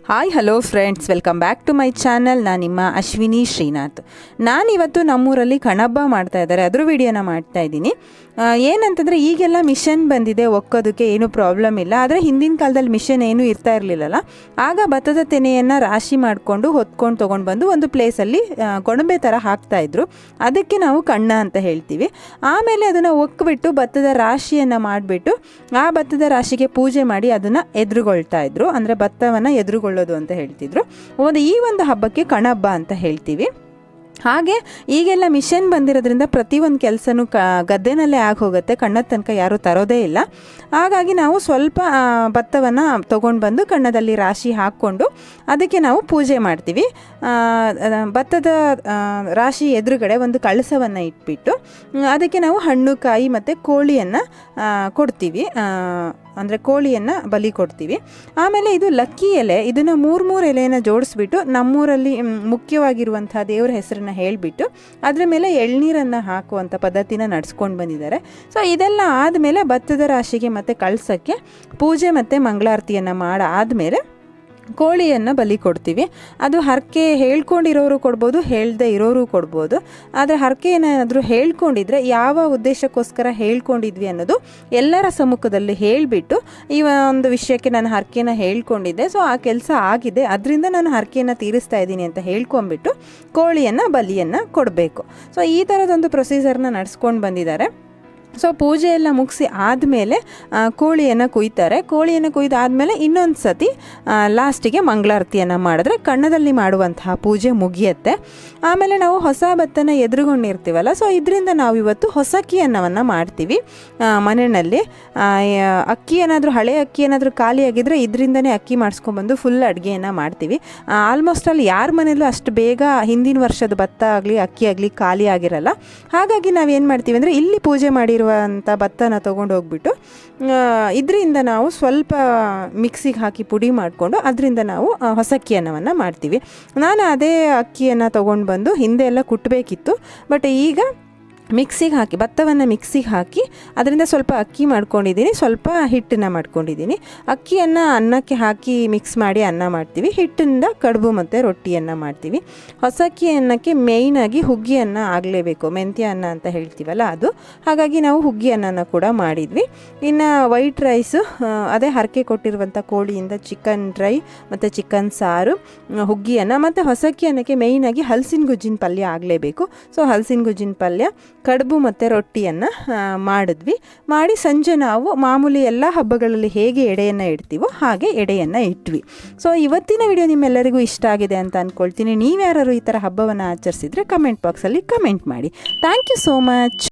Hi hello friends, welcome back to my channel. ನಾನು ನಿಮ್ಮ ಅಶ್ವಿನಿ ಶ್ರೀನಾಥ್. ನಾನಿವತ್ತು ನಮ್ಮೂರಲ್ಲಿ ಕಣಬ್ಬ ಮಾಡ್ತಾ ಇದ್ದಾರೆ, ಅದ್ರ ವಿಡಿಯೋನ ಮಾಡ್ತಾ ಇದ್ದೀನಿ. ಏನಂತಂದರೆ ಈಗೆಲ್ಲ ಮಿಷನ್ ಬಂದಿದೆ, ಒಕ್ಕೋದಕ್ಕೆ ಏನೂ ಪ್ರಾಬ್ಲಮ್ ಇಲ್ಲ. ಆದರೆ ಹಿಂದಿನ ಕಾಲದಲ್ಲಿ ಮಿಷನ್ ಏನೂ ಇರ್ತಾ ಇರಲಿಲ್ಲಲ್ಲ. ಆಗ ಭತ್ತದ ತೆನೆಯನ್ನು ರಾಶಿ ಮಾಡಿಕೊಂಡು ಹೊತ್ಕೊಂಡು ತೊಗೊಂಡು ಬಂದು ಒಂದು ಪ್ಲೇಸಲ್ಲಿ ಗೊಂಬೆ ಥರ ಹಾಕ್ತಾಯಿದ್ರು. ಅದಕ್ಕೆ ನಾವು ಕಣ್ಣ ಅಂತ ಹೇಳ್ತೀವಿ. ಆಮೇಲೆ ಅದನ್ನು ಒಕ್ಬಿಟ್ಟು ಭತ್ತದ ರಾಶಿಯನ್ನು ಮಾಡಿಬಿಟ್ಟು ಆ ಭತ್ತದ ರಾಶಿಗೆ ಪೂಜೆ ಮಾಡಿ ಅದನ್ನು ಎದುರುಗೊಳ್ತಾ ಇದ್ರು. ಅಂದರೆ ಭತ್ತವನ್ನು ಎದುರುಗೊಳ್ಳೋದು ಅಂತ ಹೇಳ್ತಿದ್ರು. ಈ ಒಂದು ಹಬ್ಬಕ್ಕೆ ಕಣಬ್ಬ ಅಂತ ಹೇಳ್ತೀವಿ. ಹಾಗೆ ಈಗೆಲ್ಲ ಮಿಷನ್ ಬಂದಿರೋದ್ರಿಂದ ಪ್ರತಿಯೊಂದು ಕೆಲಸನೂ ಗದ್ದೆನಲ್ಲೇ ಆಗಿ ಹೋಗುತ್ತೆ, ಕಣ್ಣದ ತನಕ ಯಾರೂ ತರೋದೇ ಇಲ್ಲ. ಹಾಗಾಗಿ ನಾವು ಸ್ವಲ್ಪ ಭತ್ತವನ್ನು ತೊಗೊಂಡು ಬಂದು ಕಣ್ಣದಲ್ಲಿ ರಾಶಿ ಹಾಕ್ಕೊಂಡು ಅದಕ್ಕೆ ನಾವು ಪೂಜೆ ಮಾಡ್ತೀವಿ. ಭತ್ತದ ರಾಶಿ ಎದುರುಗಡೆ ಒಂದು ಕಳಸವನ್ನು ಇಟ್ಬಿಟ್ಟು ಅದಕ್ಕೆ ನಾವು ಹಣ್ಣು ಕಾಯಿ ಮತ್ತು ಕೋಳಿಯನ್ನು ಕೊಡ್ತೀವಿ, ಅಂದರೆ ಕೋಳಿಯನ್ನು ಬಲಿ ಕೊಡ್ತೀವಿ. ಆಮೇಲೆ ಇದು ಲಕ್ಕಿ ಎಲೆ, ಇದನ್ನು ಮೂರು ಎಲೆಯನ್ನು ಜೋಡಿಸ್ಬಿಟ್ಟು ನಮ್ಮೂರಲ್ಲಿ ಮುಖ್ಯವಾಗಿರುವಂಥ ದೇವರ ಹೆಸರನ್ನು ಹೇಳಿಬಿಟ್ಟು ಅದರ ಮೇಲೆ ಎಳ್ನೀರನ್ನು ಹಾಕುವಂಥ ಪದ್ಧತಿನ ನಡೆಸ್ಕೊಂಡು ಬಂದಿದ್ದಾರೆ. ಸೊ ಇದೆಲ್ಲ ಆದಮೇಲೆ ಭತ್ತದ ರಾಶಿಗೆ ಮತ್ತು ಕಳಸಕ್ಕೆ ಪೂಜೆ ಮತ್ತು ಮಂಗಳಾರತಿಯನ್ನು ಮಾಡಾದಮೇಲೆ ಕೋಳಿಯನ್ನು ಬಲಿ ಕೊಡ್ತೀವಿ. ಅದು ಹರಕೆ ಹೇಳ್ಕೊಂಡಿರೋರು ಕೊಡ್ಬೋದು, ಹೇಳದೆ ಇರೋರು ಕೊಡ್ಬೋದು. ಆದರೆ ಹರಕೆ ಏನಾದರೂ ಹೇಳ್ಕೊಂಡಿದ್ರೆ ಯಾವ ಉದ್ದೇಶಕ್ಕೋಸ್ಕರ ಹೇಳ್ಕೊಂಡಿದ್ವಿ ಅನ್ನೋದು ಎಲ್ಲರ ಸಮ್ಮುಖದಲ್ಲಿ ಹೇಳಿಬಿಟ್ಟು ಈ ಒಂದು ವಿಷಯಕ್ಕೆ ನಾನು ಹರಕೆನ ಹೇಳ್ಕೊಂಡಿದ್ದೆ, ಸೊ ಆ ಕೆಲಸ ಆಗಿದೆ, ಅದರಿಂದ ನಾನು ಹರಕೆಯನ್ನು ತೀರಿಸ್ತಾ ಇದ್ದೀನಿ ಅಂತ ಹೇಳ್ಕೊಂಬಿಟ್ಟು ಕೋಳಿಯನ್ನು ಬಲಿಯನ್ನು ಕೊಡಬೇಕು. ಸೊ ಈ ಥರದೊಂದು ಪ್ರೊಸೀಜರ್ನ ನಡೆಸ್ಕೊಂಡು ಬಂದಿದ್ದಾರೆ. ಸೊ ಪೂಜೆ ಎಲ್ಲ ಮುಗಿಸಿ ಆದಮೇಲೆ ಕೋಳಿಯನ್ನು ಕುಯ್ತಾರೆ. ಕೋಳಿಯನ್ನು ಕುಯ್ದಾದ್ಮೇಲೆ ಇನ್ನೊಂದು ಸತಿ ಲಾಸ್ಟಿಗೆ ಮಂಗಳಾರತಿಯನ್ನು ಮಾಡಿದ್ರೆ ಕಣ್ಣದಲ್ಲಿ ಮಾಡುವಂತಹ ಪೂಜೆ ಮುಗಿಯುತ್ತೆ. ಆಮೇಲೆ ನಾವು ಹೊಸ ಭತ್ತನ ಎದುರುಗೊಂಡಿರ್ತೀವಲ್ಲ, ಸೊ ಇದರಿಂದ ನಾವು ಇವತ್ತು ಹೊಸಕ್ಕಿ ಅನ್ನವನ್ನು ಮಾಡ್ತೀವಿ ಮನೆಯಲ್ಲಿ. ಅಕ್ಕಿ ಏನಾದರೂ ಹಳೆ ಅಕ್ಕಿ ಏನಾದರೂ ಖಾಲಿಯಾಗಿದ್ದರೆ ಇದರಿಂದನೇ ಅಕ್ಕಿ ಮಾಡಿಸ್ಕೊಂಡ್ಬಂದು ಫುಲ್ ಅಡುಗೆಯನ್ನು ಮಾಡ್ತೀವಿ. ಆಲ್ಮೋಸ್ಟ್ ಅಲ್ಲಿ ಯಾರ ಮನೆಯಲ್ಲೂ ಅಷ್ಟು ಬೇಗ ಹಿಂದಿನ ವರ್ಷದ ಭತ್ತ ಆಗಲಿ ಅಕ್ಕಿ ಆಗಲಿ ಖಾಲಿ ಆಗಿರಲ್ಲ. ಹಾಗಾಗಿ ನಾವೇನು ಮಾಡ್ತೀವಿ ಅಂದರೆ ಇಲ್ಲಿ ಪೂಜೆ ಮಾಡಿರುವಂಥ ಭತ್ತನ ತೊಗೊಂಡು ಹೋಗ್ಬಿಟ್ಟು ಇದರಿಂದ ನಾವು ಸ್ವಲ್ಪ ಮಿಕ್ಸಿಗೆ ಹಾಕಿ ಪುಡಿ ಮಾಡಿಕೊಂಡು ಅದರಿಂದ ನಾವು ಹೊಸಕ್ಕಿ ಅನ್ನವನ್ನು ಮಾಡ್ತೀವಿ. ನಾನು ಅದೇ ಅಕ್ಕಿಯನ್ನು ತೊಗೊಂಡು ಬಂದು ಹಿಂದೆ ಎಲ್ಲ ಕುಟ್ಟಬೇಕಿತ್ತು, ಬಟ್ ಈಗ ಮಿಕ್ಸಿಗೆ ಹಾಕಿ ಭತ್ತವನ್ನು ಮಿಕ್ಸಿಗೆ ಹಾಕಿ ಅದರಿಂದ ಸ್ವಲ್ಪ ಅಕ್ಕಿ ಮಾಡ್ಕೊಂಡಿದ್ದೀನಿ, ಸ್ವಲ್ಪ ಹಿಟ್ಟನ್ನು ಮಾಡ್ಕೊಂಡಿದ್ದೀನಿ. ಅಕ್ಕಿಯನ್ನು ಅನ್ನಕ್ಕೆ ಹಾಕಿ ಮಿಕ್ಸ್ ಮಾಡಿ ಅನ್ನ ಮಾಡ್ತೀವಿ, ಹಿಟ್ಟಿಂದ ಕಡುಬು ಮತ್ತು ರೊಟ್ಟಿಯನ್ನು ಮಾಡ್ತೀವಿ. ಹೊಸಕ್ಕಿ ಅನ್ನಕ್ಕೆ ಮೇಯ್ನಾಗಿ ಹುಗ್ಗಿ ಅನ್ನ ಆಗಲೇಬೇಕು, ಮೆಂತ್ಯ ಅನ್ನ ಅಂತ ಹೇಳ್ತೀವಲ್ಲ ಅದು. ಹಾಗಾಗಿ ನಾವು ಹುಗ್ಗಿ ಅನ್ನನ ಕೂಡ ಮಾಡಿದ್ವಿ. ಇನ್ನು ವೈಟ್ ರೈಸು ಅದೇ ಹರಕೆ ಕೊಟ್ಟಿರುವಂಥ ಕೋಳಿಯಿಂದ ಚಿಕನ್ ಡ್ರೈ ಮತ್ತು ಚಿಕನ್ ಸಾರು, ಹುಗ್ಗಿ ಅನ್ನ ಮತ್ತು ಹೊಸಕ್ಕಿ ಅನ್ನಕ್ಕೆ ಮೇಯ್ನಾಗಿ ಹಲಸಿನ ಗುಜ್ಜಿನ ಪಲ್ಯ ಆಗಲೇಬೇಕು. ಸೊ ಹಲಸಿನ ಗುಜ್ಜಿನ ಪಲ್ಯ, ಕಡುಬು ಮತ್ತು ರೊಟ್ಟಿಯನ್ನು ಮಾಡಿದ್ವಿ. ಮಾಡಿ ಸಂಜೆ ನಾವು ಮಾಮೂಲಿ ಎಲ್ಲ ಹಬ್ಬಗಳಲ್ಲಿ ಹೇಗೆ ಎಡೆಯನ್ನು ಇಡ್ತೀವೋ ಹಾಗೆ ಎಡೆಯನ್ನು ಇಟ್ವಿ. ಸೊ ಇವತ್ತಿನ ವಿಡಿಯೋ ನಿಮ್ಮೆಲ್ಲರಿಗೂ ಇಷ್ಟ ಆಗಿದೆ ಅಂತ ಅಂದ್ಕೊಳ್ತೀನಿ. ನೀವ್ಯಾರು ಈ ಥರ ಹಬ್ಬವನ್ನು ಆಚರಿಸಿದರೆ ಕಮೆಂಟ್ ಬಾಕ್ಸಲ್ಲಿ ಕಮೆಂಟ್ ಮಾಡಿ. Thank you so much.